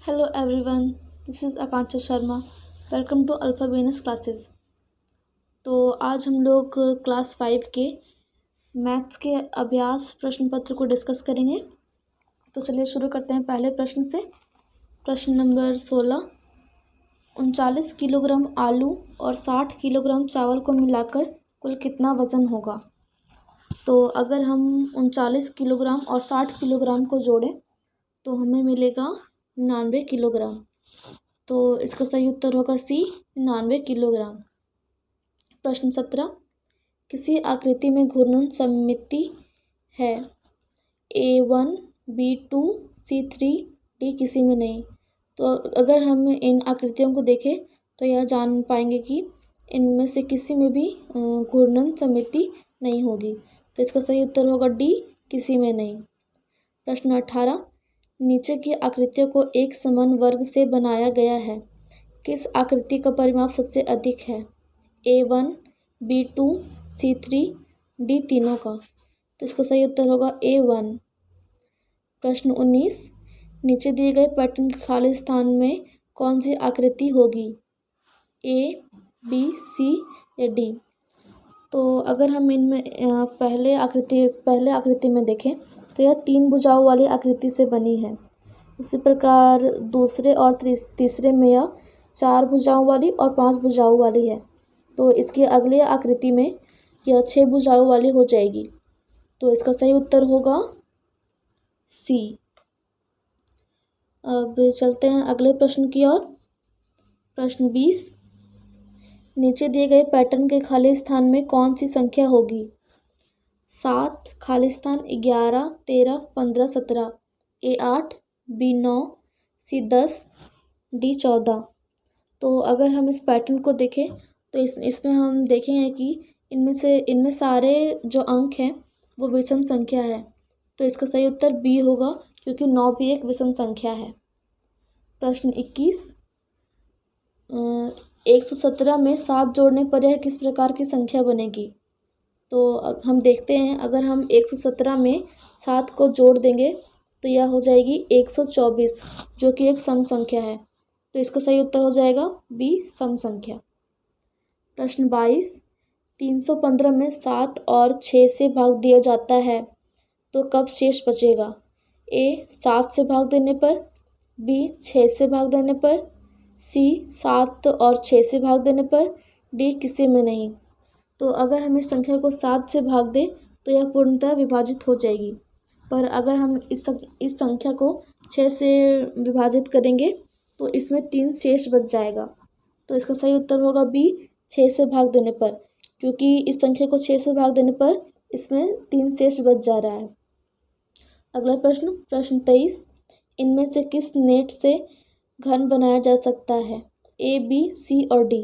Hello everyone, this is Akanksha Sharma. Welcome to Alpha Venus classes. तो आज हम लोग क्लास 5 के मैथ्स के अभ्यास प्रश्न पत्र को डिस्कस करेंगे। तो चलिए शुरू करते हैं पहले प्रश्न से। प्रश्न नंबर 16, 39 किलोग्राम आलू और 60 किलोग्राम चावल को मिलाकर कुल कितना वज़न होगा। तो अगर हम 39 किलोग्राम और 60 किलोग्राम को जोड़ें तो हमें मिलेगा 99 किलोग्राम। तो इसका सही उत्तर होगा सी, 99 किलोग्राम। प्रश्न 17, किसी आकृति में घूर्णन सममिति है A1, B2, C3, D किसी में नहीं। तो अगर हम इन आकृतियों को देखें तो यह जान पाएंगे कि इनमें से किसी में भी घूर्णन सममिति नहीं होगी। तो इसका सही उत्तर होगा डी, किसी में नहीं। प्रश्न 18, नीचे की आकृतियों को एक समान वर्ग से बनाया गया है। किस आकृति का परिमाप सबसे अधिक है। A1, B2, C3, D तीनों का। तो इसका सही उत्तर होगा A1। प्रश्न 19, नीचे दिए गए पैटर्न के खाली स्थान में कौन सी आकृति होगी। A, B, C या D। तो अगर हम इनमें पहले आकृति में देखें तो यह 3 भुजाओं वाली आकृति से बनी है। उसी प्रकार दूसरे और तीसरे में यह 4 भुजाओं वाली और 5 भुजाओं वाली है। तो इसकी अगली आकृति में यह 6 भुजाओं वाली हो जाएगी। तो इसका सही उत्तर होगा सी। अब चलते हैं अगले प्रश्न की ओर। प्रश्न 20, नीचे दिए गए पैटर्न के खाली स्थान में कौन सी संख्या होगी। 7, खाली स्थान 11, 13, 15, 17। A8, B9, C10, D14। तो अगर हम इस पैटर्न को देखें तो इसमें हम देखेंगे कि इनमें सारे जो अंक हैं वो विषम संख्या है। तो इसका सही उत्तर बी होगा, क्योंकि 9 भी एक विषम संख्या है। प्रश्न 21, 117 में 7 जोड़ने पर यह किस प्रकार की संख्या बनेगी। तो हम देखते हैं, अगर हम 117 में 7 को जोड़ देंगे तो यह हो जाएगी 124, जो कि एक सम संख्या है। तो इसका सही उत्तर हो जाएगा बी, सम संख्या। प्रश्न 22, 315 में 7 और 6 से भाग दिया जाता है तो कब शेष बचेगा। A 7 से भाग देने पर, B 6 से भाग देने पर, C 7 और 6 से भाग देने पर, D किसी में नहीं। तो अगर हम इस संख्या को 7 से भाग दें तो यह पूर्णतः विभाजित हो जाएगी। पर अगर हम इस संख्या को 6 से विभाजित करेंगे तो इसमें 3 शेष बच जाएगा। तो इसका सही उत्तर होगा बी, 6 से भाग देने पर, क्योंकि इस संख्या को 6 से भाग देने पर इसमें 3 शेष बच जा रहा है। अगला प्रश्न 23, इनमें से किस नेट से घन बनाया जा सकता है। A, B, C और D।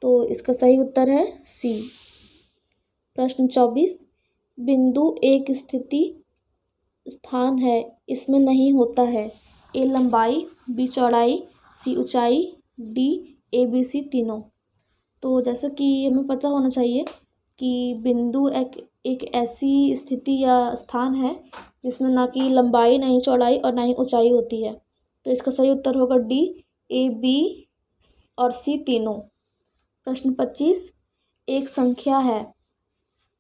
तो इसका सही उत्तर है सी। प्रश्न 24, बिंदु एक स्थिति स्थान है, इसमें नहीं होता है। A लंबाई, B चौड़ाई, C ऊंचाई, D ABC तीनों। तो जैसा कि हमें पता होना चाहिए कि बिंदु एक ऐसी स्थिति या स्थान है जिसमें ना कि लंबाई, ना ही चौड़ाई और ना ही ऊंचाई होती है। तो इसका सही उत्तर होगा D, A, B और C तीनों। प्रश्न 25, एक संख्या है,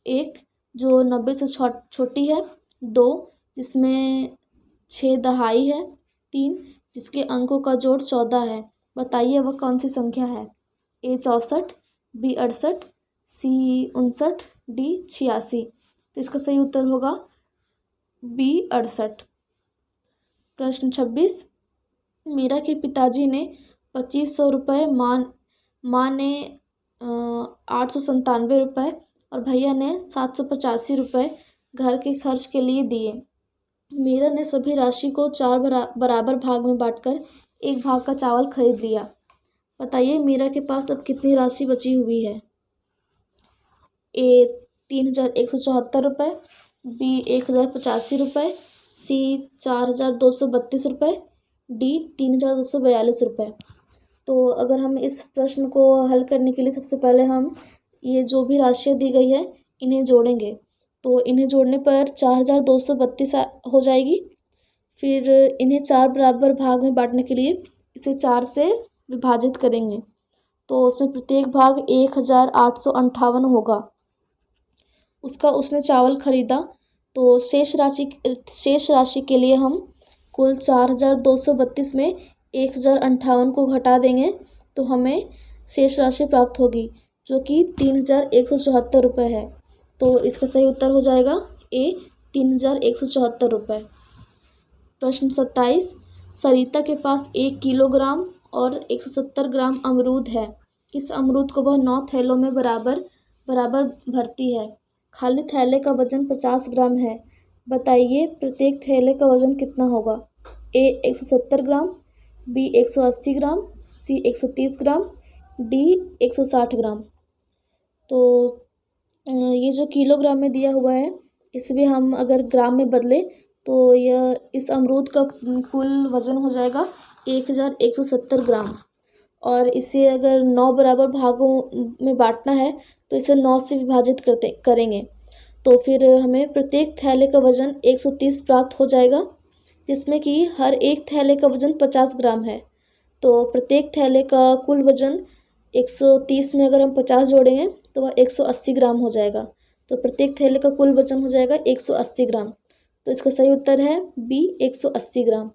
1 जो 90 से छोटी है, 2 जिसमें 6 दहाई है, 3 जिसके अंकों का जोड़ 14 है। बताइए वह कौन सी संख्या है। A 64, B 68, C 59, D 86। तो इसका सही उत्तर होगा B 68। प्रश्न 26, मीरा के पिताजी ने 2500 रुपये, माँ ने 897 रुपये और भैया ने 785 रुपये घर के खर्च के लिए दिए। मीरा ने सभी राशि को 4 बराबर भाग में बांटकर एक भाग का चावल खरीद लिया। बताइए मीरा के पास अब कितनी राशि बची हुई है। A 3174 रुपये, B 1085 रुपये, C 4232 रुपये, D 3242 रुपये। तो अगर हम इस प्रश्न को हल करने के लिए सबसे पहले हम ये जो भी राशियाँ दी गई है इन्हें जोड़ेंगे। तो इन्हें जोड़ने पर 4232 हो जाएगी। फिर इन्हें 4 बराबर भाग में बांटने के लिए इसे 4 से विभाजित करेंगे। तो उसमें प्रत्येक भाग 1858 होगा। उसने चावल खरीदा, तो शेष राशि के लिए हम कुल 4232 में 1058 को घटा देंगे तो हमें शेष राशि प्राप्त होगी, जो कि 3174 रुपये है। तो इसका सही उत्तर हो जाएगा ए, 3174 रुपये। प्रश्न 27, सरिता के पास 1 किलोग्राम और 170 ग्राम अमरूद है। इस अमरूद को वह 9 थैलों में बराबर भरती है। खाली थैले का वजन 50 ग्राम है। बताइए प्रत्येक थैले का वजन कितना होगा। ए 170 ग्राम, बी 180 ग्राम, सी 130 ग्राम, डी 160 ग्राम। तो ये जो किलोग्राम में दिया हुआ है, इसमें हम अगर ग्राम में बदले तो यह इस अमरूद का कुल वज़न हो जाएगा 1170 ग्राम। और इसे अगर 9 बराबर भागों में बांटना है तो इसे 9 से विभाजित करेंगे। तो फिर हमें प्रत्येक थैले का वज़न 130 प्राप्त हो जाएगा, जिसमें कि हर एक थैले का वज़न 50 ग्राम है। तो प्रत्येक थैले का कुल वज़न 130 में अगर हम 50 जोड़ेंगे तो वह 180 ग्राम हो जाएगा। तो प्रत्येक थैले का कुल वज़न हो जाएगा 180 ग्राम। तो इसका सही उत्तर है बी, 180 ग्राम।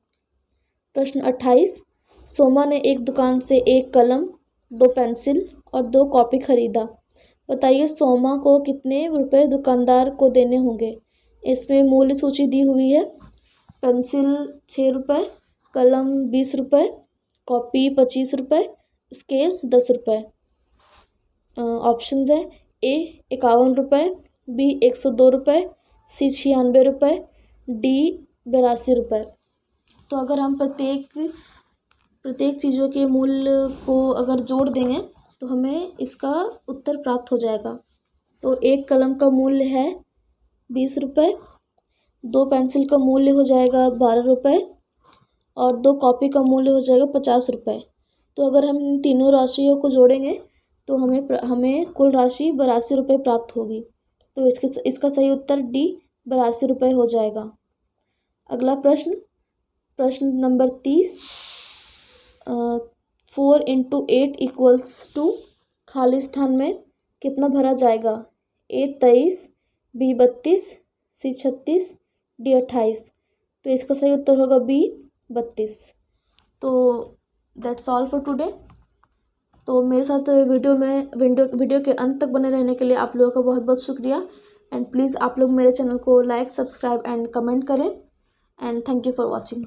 प्रश्न 28, सोमा ने एक दुकान से 1 कलम, 2 पेंसिल और 2 कॉपी खरीदा। बताइए सोमा को कितने रुपए दुकानदार को देने होंगे। इसमें मूल्य सूची दी हुई है। पेंसिल 6 रुपये, कलम 20 रुपये, कॉपी 25 रुपये, स्केल 10 रुपये। ऑप्शंस है ए 51 रुपये, बी 102 रुपये, सी 96 रुपये, डी 82 रुपये। तो अगर हम प्रत्येक चीज़ों के मूल्य को अगर जोड़ देंगे तो हमें इसका उत्तर प्राप्त हो जाएगा। तो 1 कलम का मूल्य है 20 रुपये, 2 पेंसिल का मूल्य हो जाएगा 12 रुपये और 2 कॉपी का मूल्य हो जाएगा 50 रुपये। तो अगर हम इन तीनों राशियों को जोड़ेंगे तो हमें कुल राशि 82 रुपये प्राप्त होगी। तो इसका सही उत्तर डी, 82 रुपये हो जाएगा। अगला प्रश्न नंबर 30, 4 × 8 = खाली स्थान में कितना भरा जाएगा। ए 23, बी 32, सी 36, डी 28। तो इसका सही उत्तर होगा बी, 32। तो दैट्स ऑल फॉर टुडे। तो मेरे साथ वीडियो के अंत तक बने रहने के लिए आप लोगों का बहुत बहुत शुक्रिया। एंड प्लीज़ आप लोग मेरे चैनल को लाइक, सब्सक्राइब एंड कमेंट करें। And thank you for watching.